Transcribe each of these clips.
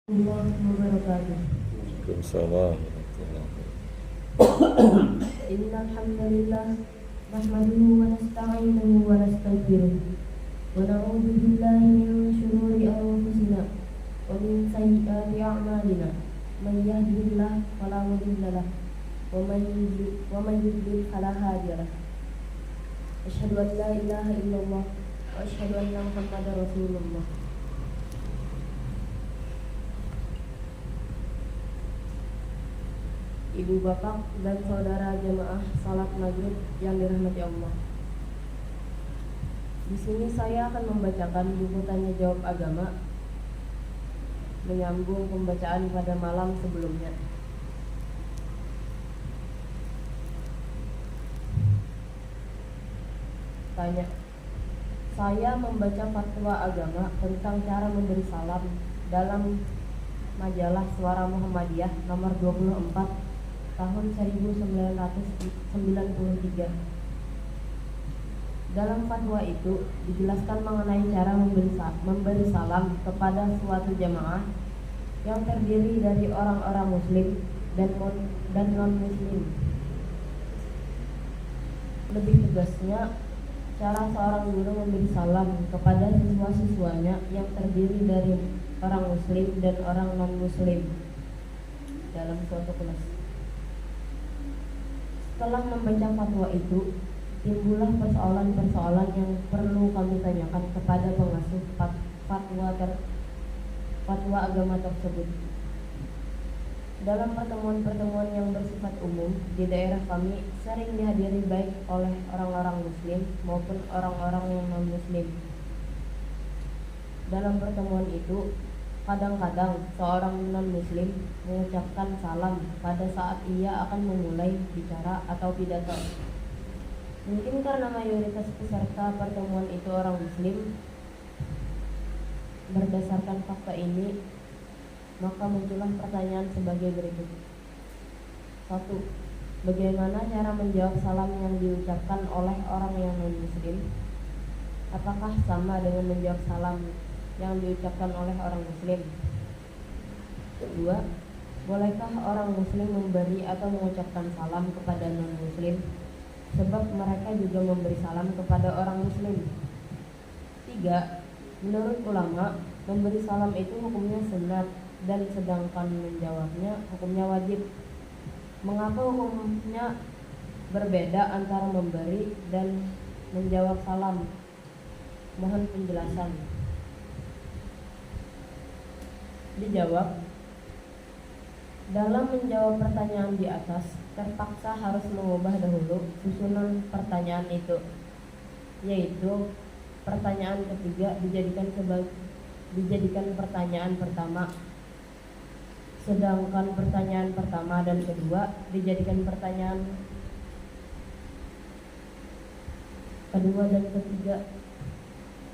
الله وبركاته. Waalaikumsalam. إن الحمد لله نحمده ونستعينه ونستغفره ونعوذ بالله من شرور أنفسنا ومن سيئات أعمالنا من يهده الله فلا مضل له ومن يضلل فلا هادي له أشهد أن لا إله إلا الله وأشهد أن محمدا رسول الله. Ibu bapak dan saudara jemaah salat maghrib yang dirahmati Allah. Di sini saya akan membacakan buku tanya jawab agama menyambung pembacaan pada malam sebelumnya. Tanya. Saya membaca fatwa agama tentang cara memberi salam dalam majalah Suara Muhammadiyah nomor 24 tahun 1993. Dalam fatwa itu dijelaskan mengenai cara memberi salam kepada suatu jamaah yang terdiri dari orang-orang muslim dan non-muslim. Lebih tegasnya, cara seorang guru memberi salam kepada siswa-siswanya yang terdiri dari orang muslim dan orang non-muslim dalam suatu kelas. Setelah membaca fatwa itu, timbullah persoalan-persoalan yang perlu kami tanyakan kepada pengasuh fatwa agama tersebut. Dalam pertemuan-pertemuan yang bersifat umum di daerah kami sering dihadiri baik oleh orang-orang muslim maupun orang-orang yang non-muslim. Dalam pertemuan itu, kadang-kadang seorang non-muslim mengucapkan salam pada saat ia akan memulai bicara atau pidato. Mungkin karena mayoritas peserta pertemuan itu orang muslim. Berdasarkan fakta ini, maka muncullah pertanyaan sebagai berikut. 1. Bagaimana cara menjawab salam yang diucapkan oleh orang yang non-muslim? Apakah sama dengan menjawab salam yang diucapkan oleh orang muslim? 2. Bolehkah orang muslim memberi atau mengucapkan salam kepada non-muslim? Sebab mereka juga memberi salam kepada orang muslim. 3. Menurut ulama, memberi salam itu hukumnya sunat dan sedangkan menjawabnya hukumnya wajib. Mengapa hukumnya berbeda antara memberi dan menjawab salam? Mohon penjelasan. Dijawab. Dalam menjawab pertanyaan di atas, terpaksa harus mengubah dahulu susunan pertanyaan itu, yaitu pertanyaan ketiga dijadikan pertanyaan pertama, sedangkan pertanyaan pertama dan kedua dijadikan pertanyaan kedua dan ketiga,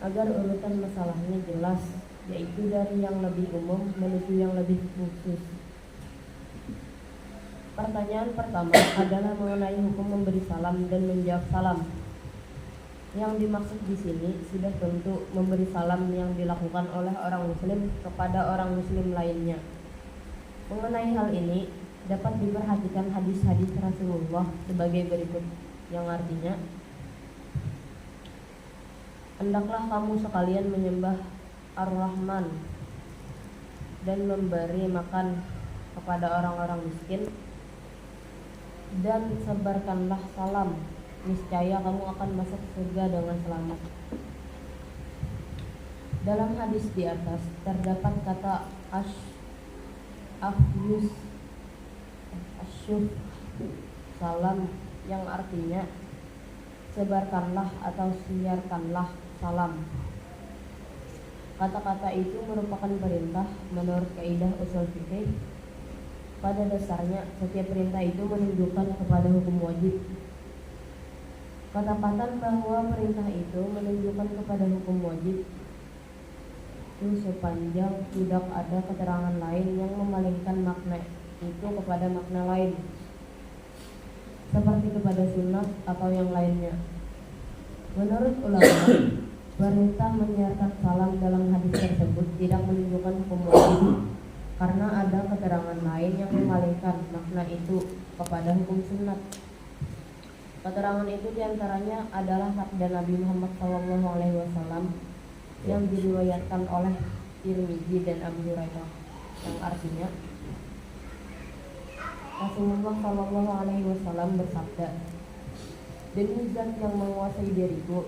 agar urutan masalahnya jelas, yaitu dari yang lebih umum menuju yang lebih khusus. Pertanyaan pertama adalah mengenai hukum memberi salam dan menjawab salam. Yang dimaksud di sini sudah tentu memberi salam yang dilakukan oleh orang muslim kepada orang muslim lainnya. Mengenai hal ini dapat diperhatikan hadis-hadis Rasulullah sebagai berikut, yang artinya, hendaklah kamu sekalian menyembah Ar-Rahman dan memberi makan kepada orang-orang miskin, dan sebarkanlah salam, niscaya kamu akan masuk surga dengan selamat. Dalam hadis di atas terdapat kata asyuf salam, yang artinya sebarkanlah atau siarkanlah salam. Kata-kata itu merupakan perintah menurut kaidah usul fikih. Pada dasarnya, setiap perintah itu menunjukkan kepada hukum wajib. Kata-kata bahwa perintah itu menunjukkan kepada hukum wajib itu sepanjang tidak ada keterangan lain yang memalingkan makna itu kepada makna lain, seperti kepada sunnah atau yang lainnya. Menurut ulama, perintah menyiarkan salam dalam hadis tersebut tidak menunjukkan hukum wajib, karena ada keterangan lain yang memalingkan makna itu kepada hukum sunnat. Keterangan itu diantaranya adalah sabda Nabi Muhammad SAW yang diriwayatkan oleh Tirmidzi dan Abu Hurairah, yang artinya Rasulullah SAW bersabda, "Demi Zat yang menguasai diriku,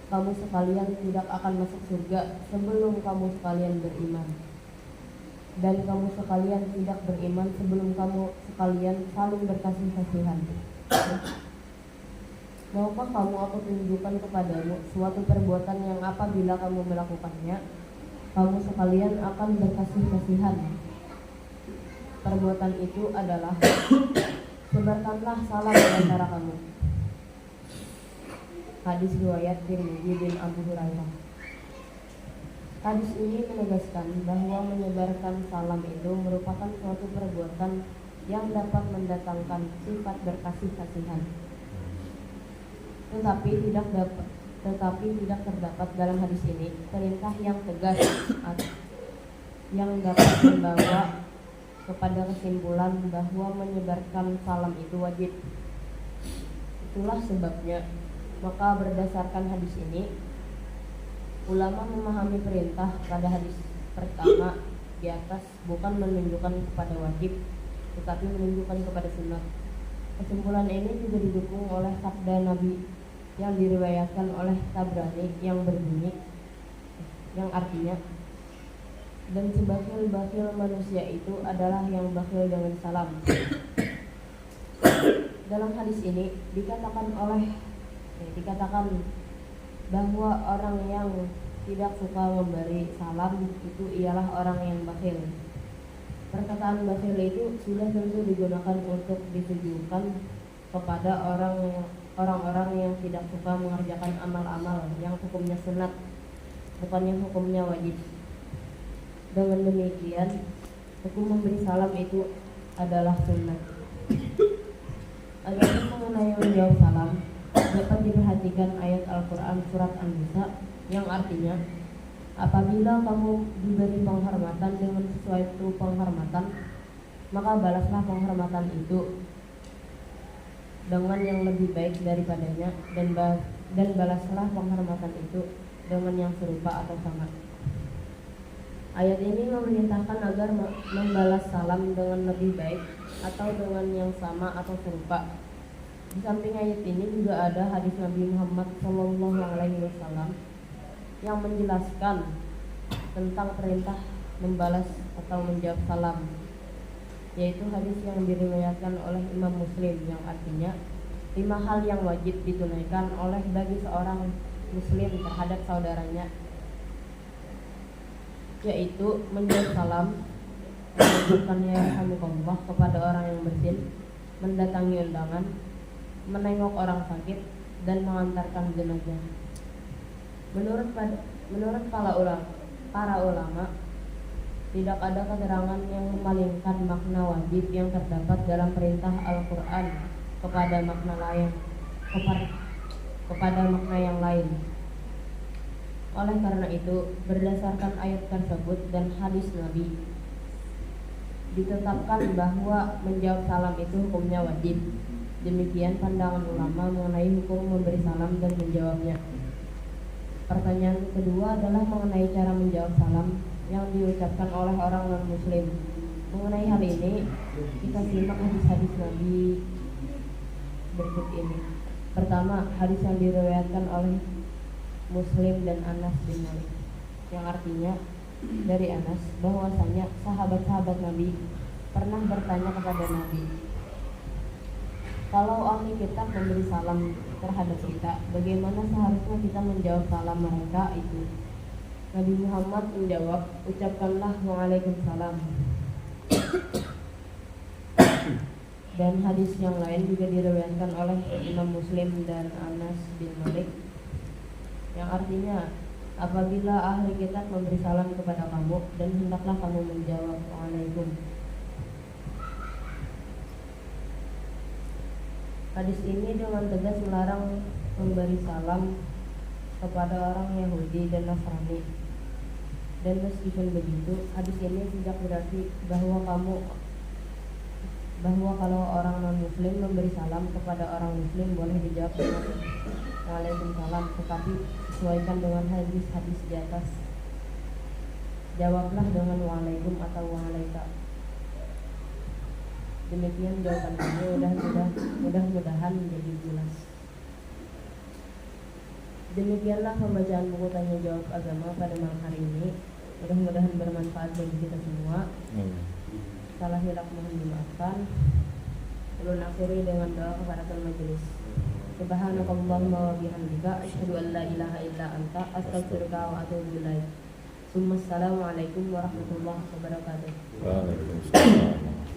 kamu sekalian tidak akan masuk surga sebelum kamu sekalian beriman, dan kamu sekalian tidak beriman sebelum kamu sekalian saling berkasih-kasihan. Maukah kamu aku tunjukkan kepadamu suatu perbuatan yang apabila kamu melakukannya, kamu sekalian akan berkasih-kasihan? Perbuatan itu adalah sebarkanlah salam di antara kamu." Hadis riwayat Tirmidzi bin Abu Hurairah. Hadis ini menegaskan bahwa menyebarkan salam itu merupakan suatu perbuatan yang dapat mendatangkan sifat berkasih-kasihan. Tetapi tidak terdapat dalam hadis ini perintah yang tegas yang dapat membawa kepada kesimpulan bahwa menyebarkan salam itu wajib. Itulah sebabnya, maka berdasarkan hadis ini, ulama memahami perintah pada hadis pertama di atas bukan menunjukkan kepada wajib, tetapi menunjukkan kepada sunnah. Kesimpulan ini juga didukung oleh sabda Nabi yang diriwayatkan oleh Tabrani yang berbunyi, yang artinya, "Dan sebakhil-bakhil manusia itu adalah yang bakhil dengan salam." Dalam hadis ini dikatakan bahwa orang yang tidak suka memberi salam itu ialah orang yang bakhil. Perkataan bakhil itu sudah tentu digunakan untuk ditujukan kepada orang-orang yang tidak suka mengerjakan amal-amal yang hukumnya sunat, bukan yang hukumnya wajib. Dengan demikian, hukum memberi salam itu adalah sunnah. Adapun mengenai menjawab salam, dapat diperhatikan ayat Al-Quran surat An-Nisa yang artinya, "Apabila kamu diberi penghormatan dengan sesuatu penghormatan, maka balaslah penghormatan itu dengan yang lebih baik daripadanya, dan balaslah penghormatan itu dengan yang serupa atau sama." Ayat ini memerintahkan agar membalas salam dengan lebih baik atau dengan yang sama atau serupa. Di samping ayat ini juga ada hadis Nabi Muhammad SAW yang menjelaskan tentang perintah membalas atau menjawab salam, yaitu hadis yang diriwayatkan oleh Imam Muslim, yang artinya 5 hal yang wajib ditunaikan oleh bagi seorang muslim terhadap saudaranya, yaitu menjawab salam, mengucapkan ya rahmukallah kepada orang yang bersin, mendatangi undangan, menengok orang sakit, dan mengantarkan jenazah. Menurut para ulama, tidak ada keterangan yang memalingkan makna wajib yang terdapat dalam perintah Al-Quran kepada makna yang lain. Oleh karena itu, berdasarkan ayat tersebut dan hadis Nabi, ditetapkan bahwa menjawab salam itu hukumnya wajib. Demikian pandangan ulama mengenai hukum memberi salam dan menjawabnya. Pertanyaan kedua adalah mengenai cara menjawab salam yang diucapkan oleh orang non-muslim. Mengenai hal ini, kita simak hadis-hadis Nabi berikut ini. Pertama, hadis yang diriwayatkan oleh Muslim dan Anas bin Malik, yang artinya dari Anas bahwasanya sahabat-sahabat Nabi pernah bertanya kepada Nabi, "Kalau ahli kitab memberi salam terhadap kita, bagaimana seharusnya kita menjawab salam mereka itu?" Nabi Muhammad menjawab, "Ucapkanlah waalaikumsalam." Dan hadis yang lain juga diriwayatkan oleh Imam Muslim dan Anas bin Malik, yang artinya, apabila ahli kitab memberi salam kepada kamu, dan hendaklah kamu menjawab waalaikum. Hadis ini dengan tegas melarang memberi salam kepada orang Yahudi dan Nasrani, Dan meskipun begitu, hadis ini tidak berarti bahwa kalau orang non-muslim memberi salam kepada orang muslim boleh dijawab dengan Waalaikumsalam, tetapi sesuaikan dengan hadis-hadis di atas. Jawablah dengan Waalaikum atau Waalaikum. Demikian jawaban kami, mudah-mudahan menjadi jelas. Demikianlah pembacaan buku tanya jawab agama pada malam hari ini. Mudah-mudahan bermanfaat bagi kita semua. Salah hilaf mohon dimaafkan. Ulun akhiri dengan doa kepada majelis. Subhanakallahumma wa bihamdika asyhadu an la ilaha illa anta astaghfiruka wa atubu ilaik. Assalamualaikum warahmatullahi wabarakatuh. Waalaikumsalam.